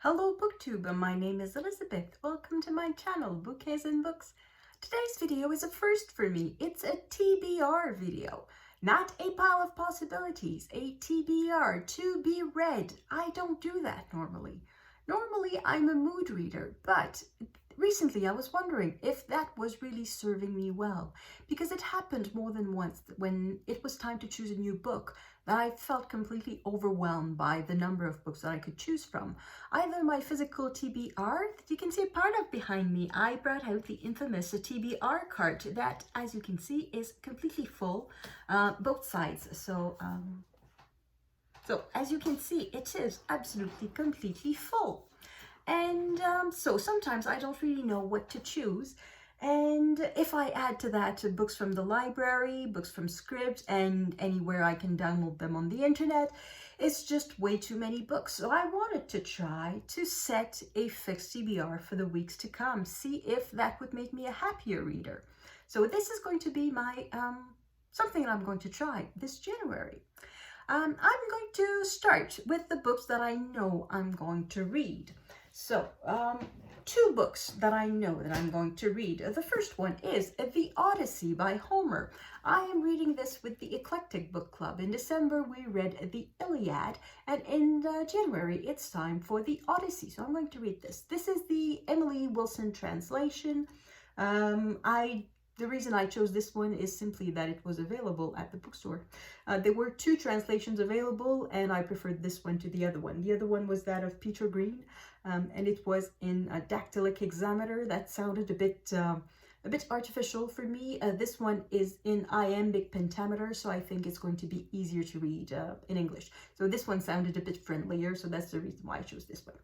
Hello Booktube, my name is Elizabeth. Welcome to my channel, Bouquets and Books. Today's video is a first for me. It's a TBR video. Not a pile of possibilities, a TBR, to be read. I don't do that normally. Normally I'm a mood reader, but recently I was wondering if that was really serving me well, because it happened more than once when it was time to choose a new book that I felt completely overwhelmed by the number of books that I could choose from. Either my physical TBR that you can see a part of behind me, I brought out the infamous TBR cart that, as you can see, is completely full, both sides. So as you can see, it is absolutely completely full. And so sometimes I don't really know what to choose. And if I add to that books from the library, books from Scribd, and anywhere I can download them on the internet, it's just way too many books. So I wanted to try to set a fixed TBR for the weeks to come, see if that would make me a happier reader. So this is going to be my something that I'm going to try this January. I'm going to start with the books that I know I'm going to read. So, two books that I know that I'm going to read. The first one is The Odyssey by Homer. I am reading this with the Eclectic Book Club. In December, we read the Iliad, and in January, it's time for the Odyssey. So I'm going to read this. This is the Emily Wilson translation. The reason I chose this one is simply that it was available at the bookstore. There were two translations available, and I preferred this one to the other one. The other one was that of Peter Green, and it was in a dactylic hexameter. That sounded a bit artificial for me. This one is in iambic pentameter, so I think it's going to be easier to read in English. So this one sounded a bit friendlier, so that's the reason why I chose this one.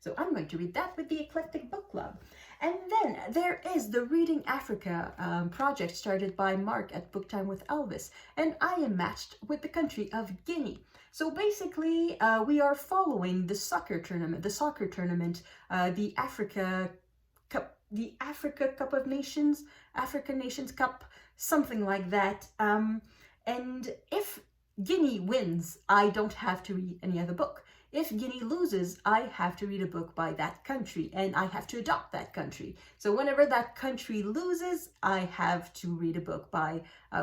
So I'm going to read that with the Eclectic Book Club. And then there is the Reading Africa project started by Mark at Book Time with Elvis, and I am matched with the country of Guinea. So basically, we are following the soccer tournament, the Africa Cup of Nations, African Nations Cup, something like that. And if Guinea wins, I don't have to read any other book. If Guinea loses, I have to read a book by that country, and I have to adopt that country. So whenever that country loses, I have to read a book by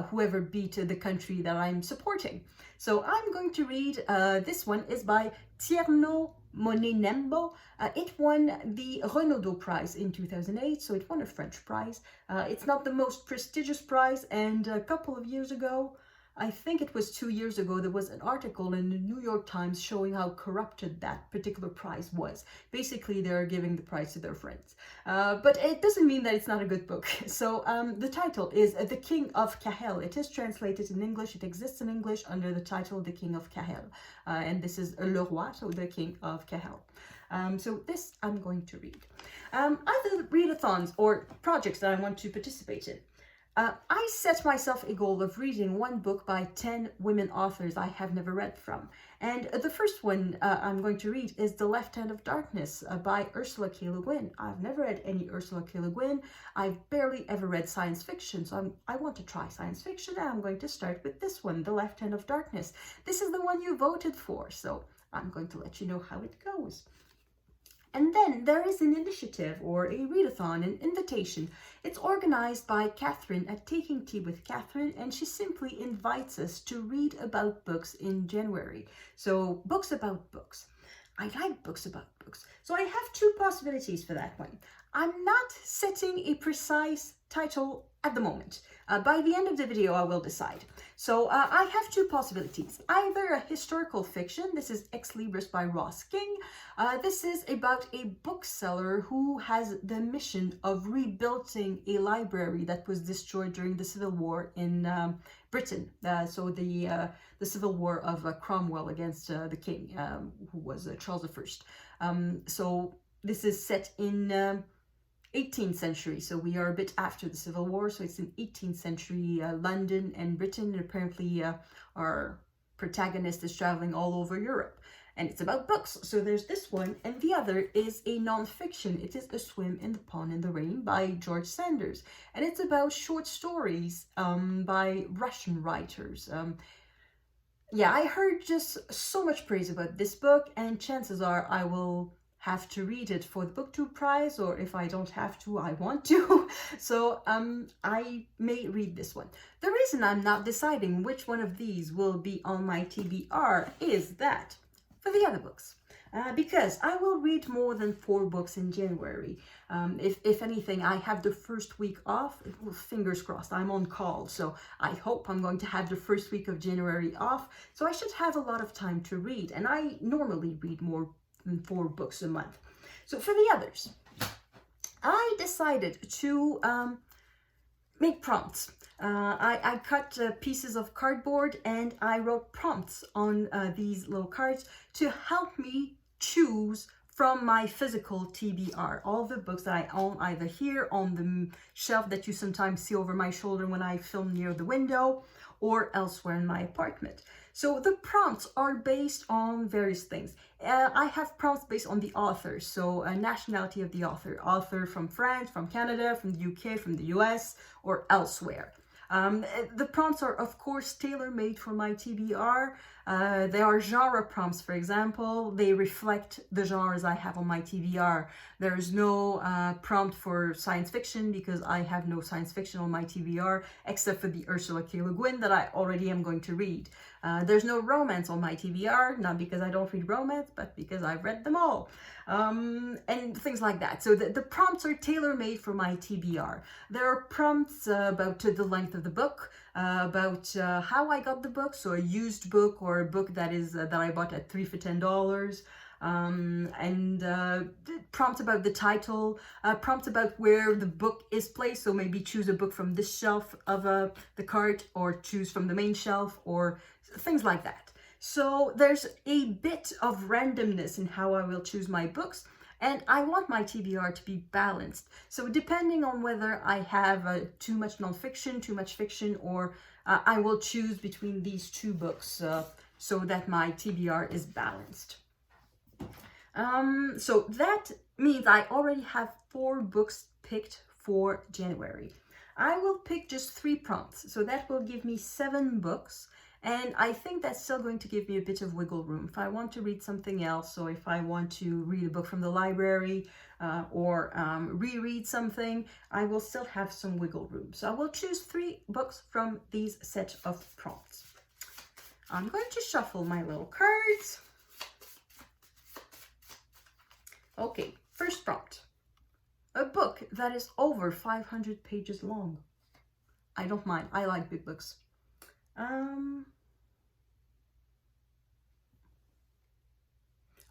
whoever beat the country that I'm supporting. So I'm going to read, this one is by Tierno Monenembo. It won the Renaudot Prize in 2008, so it won a French prize. It's not the most prestigious prize, and a couple of years ago, I think it was 2 years ago, there was an article in the New York Times showing how corrupted that particular prize was. Basically, they're giving the prize to their friends. But it doesn't mean that it's not a good book. So the title is The King of Cahel. It is translated in English. It exists in English under the title The King of Cahel. And this is Le Roi, so The King of Cahel. So this I'm going to read. Other readathons or projects that I want to participate in. I set myself a goal of reading one book by 10 women authors I have never read from. And the first one I'm going to read is The Left Hand of Darkness by Ursula K. Le Guin. I've never read any Ursula K. Le Guin. I've barely ever read science fiction, so I want to try science fiction, and I'm going to start with this one, The Left Hand of Darkness. This is the one you voted for, so I'm going to let you know how it goes. And then there is an initiative or a readathon, an invitation. It's organized by Catherine at Taking Tea with Catherine, and she simply invites us to read about books in January. So books about books. I like books about books. So I have two possibilities for that one. I'm not setting a precise title at the moment. By the end of the video, I will decide. So I have two possibilities. Either a historical fiction. This is Ex Libris by Ross King. This is about a bookseller who has the mission of rebuilding a library that was destroyed during the Civil War in Britain. So the Civil War of Cromwell against the king, who was Charles I. So this is set in 18th century, so we are a bit after the Civil War, so it's in 18th century London and Britain, and apparently our protagonist is traveling all over Europe, and it's about books. So there's this one, and the other is a non-fiction. It is A Swim in the Pond in the Rain by George Sanders, and it's about short stories by Russian writers. Yeah, I heard just so much praise about this book, and chances are I will have to read it for the Booktube prize, or if I don't have to, I want to. So I may read this one. The reason I'm not deciding which one of these will be on my TBR is that for the other books, because I will read more than 4 books in January. If anything, I have the first week off. Well, fingers crossed, I'm on call, so I hope I'm going to have the first week of January off. So I should have a lot of time to read, and I normally read more than 4 books a month. So for the others, I decided to make prompts. I cut pieces of cardboard and I wrote prompts on these little cards to help me choose from my physical TBR, all the books that I own, either here on the shelf that you sometimes see over my shoulder when I film near the window, or elsewhere in my apartment. So the prompts are based on various things. I have prompts based on the author, so nationality of the author from France, from Canada, from the UK, from the US, or elsewhere. The prompts are, of course, tailor-made for my TBR. They are genre prompts, for example. They reflect the genres I have on my TBR. There's no prompt for science fiction because I have no science fiction on my TBR, except for the Ursula K. Le Guin that I already am going to read. There's no romance on my TBR, not because I don't read romance, but because I've read them all. And things like that. So the prompts are tailor-made for my TBR. There are prompts about the length of the book, about how I got the book, so a used book or a book that is that I bought at 3 for $10, and prompts about the title, prompts about where the book is placed, so maybe choose a book from this shelf of the cart, or choose from the main shelf, or things like that. So there's a bit of randomness in how I will choose my books, and I want my TBR to be balanced. So depending on whether I have too much nonfiction, too much fiction, or I will choose between these 2 books so that my TBR is balanced. So that means I already have 4 books picked for January. I will pick just 3 prompts, so that will give me 7 books. And I think that's still going to give me a bit of wiggle room. If I want to read something else, or if I want to read a book from the library or reread something, I will still have some wiggle room. So I will choose 3 books from these set of prompts. I'm going to shuffle my little cards. Okay, first prompt. A book that is over 500 pages long. I don't mind. I like big books.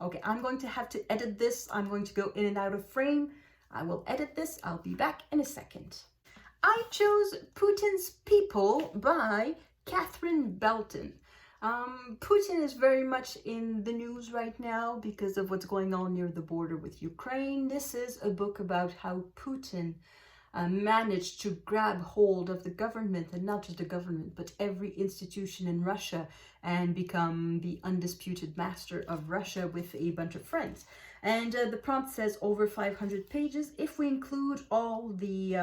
Okay, I'm going to have to edit this. I'm going to go in and out of frame. I will edit this. I'll be back in a second. I chose Putin's People by Catherine Belton. Putin is very much in the news right now because of what's going on near the border with Ukraine. This is a book about how Putin managed to grab hold of the government, and not just the government, but every institution in Russia, and become the undisputed master of Russia with a bunch of friends. And the prompt says over 500 pages. If we include all the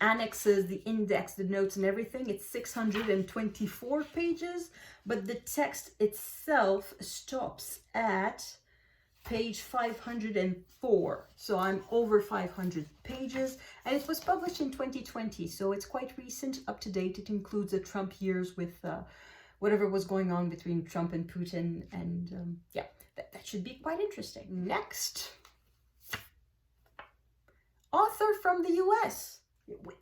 annexes, the index, the notes and everything, it's 624 pages, but the text itself stops at page 504. So I'm over 500 pages, and it was published in 2020, so it's quite recent, up to date. It includes the Trump years with whatever was going on between Trump and Putin, and yeah, that should be quite interesting. Next, author from the US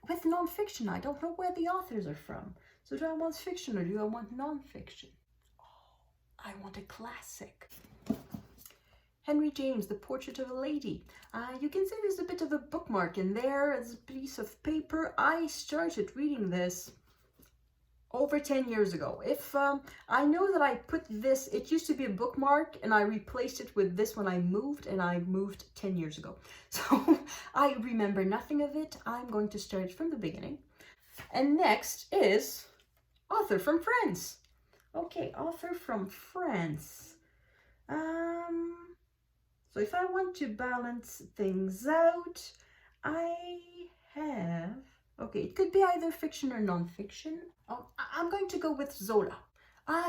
with nonfiction. I don't know where the authors are from. So do I want fiction or do I want nonfiction? Oh, I want a classic. Henry James, The Portrait of a Lady. You can see there's a bit of a bookmark in there. It's a piece of paper. I started reading this over 10 years ago. If I know that I put this, it used to be a bookmark, and I replaced it with this when I moved, and I moved 10 years ago. So I remember nothing of it. I'm going to start from the beginning. And next is author from France. Okay, author from France. So if I want to balance things out, I have, okay, it could be either fiction or non-fiction. Oh, I'm going to go with Zola.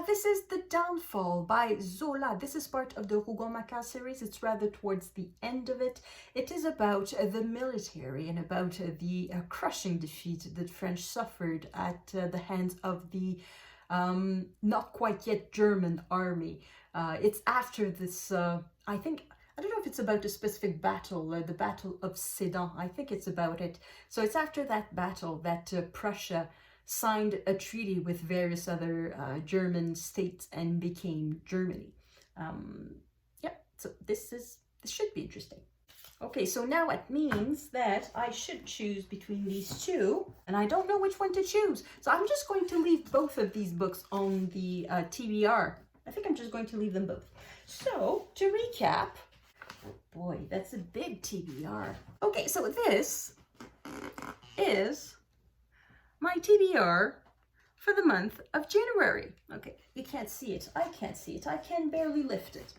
This is The Downfall by Zola. This is part of the Rougon-Macquart series. It's rather towards the end of it. It is about the military and about the crushing defeat that French suffered at the hands of the not quite yet German army. It's after this, I don't know if it's about a specific battle, the Battle of Sedan. I think it's about it. So it's after that battle that Prussia signed a treaty with various other German states and became Germany. Yeah, so this should be interesting. Okay, so now it means that I should choose between these two, and I don't know which one to choose. So I'm just going to leave both of these books on the TBR. I think I'm just going to leave them both. So to recap, oh boy, that's a big TBR. Okay, so this is my TBR for the month of January. Okay, you can't see it. I can't see it. I can barely lift it.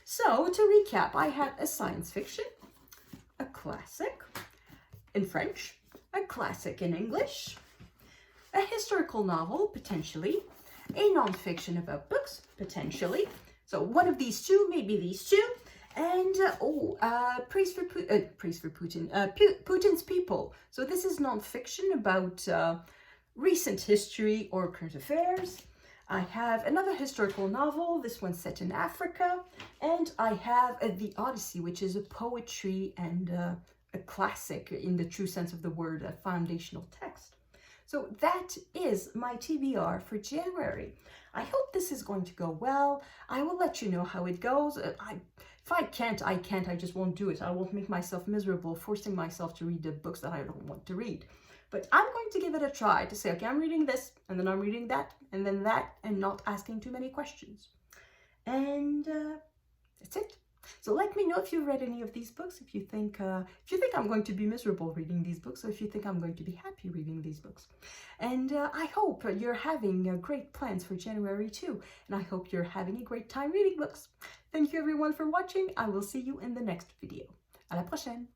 So to recap, I had a science fiction, a classic in French, a classic in English, a historical novel, potentially, a nonfiction about books, potentially. So one of these two, maybe these two, and Praise for Putin, Putin's People. So this is nonfiction about recent history or current affairs. I have another historical novel, this one's set in Africa, and I have The Odyssey, which is a poetry and a classic in the true sense of the word, a foundational text. So that is my TBR for January. I hope this is going to go well. I will let you know how it goes. If I can't, I can't. I just won't do it. I won't make myself miserable, forcing myself to read the books that I don't want to read. But I'm going to give it a try to say, okay, I'm reading this, and then I'm reading that, and then that, and not asking too many questions. And that's it. So let me know if you've read any of these books, if you think I'm going to be miserable reading these books, or if you think I'm going to be happy reading these books. And I hope you're having great plans for January too, and I hope you're having a great time reading books. Thank you everyone for watching. I will see you in the next video. À la prochaine!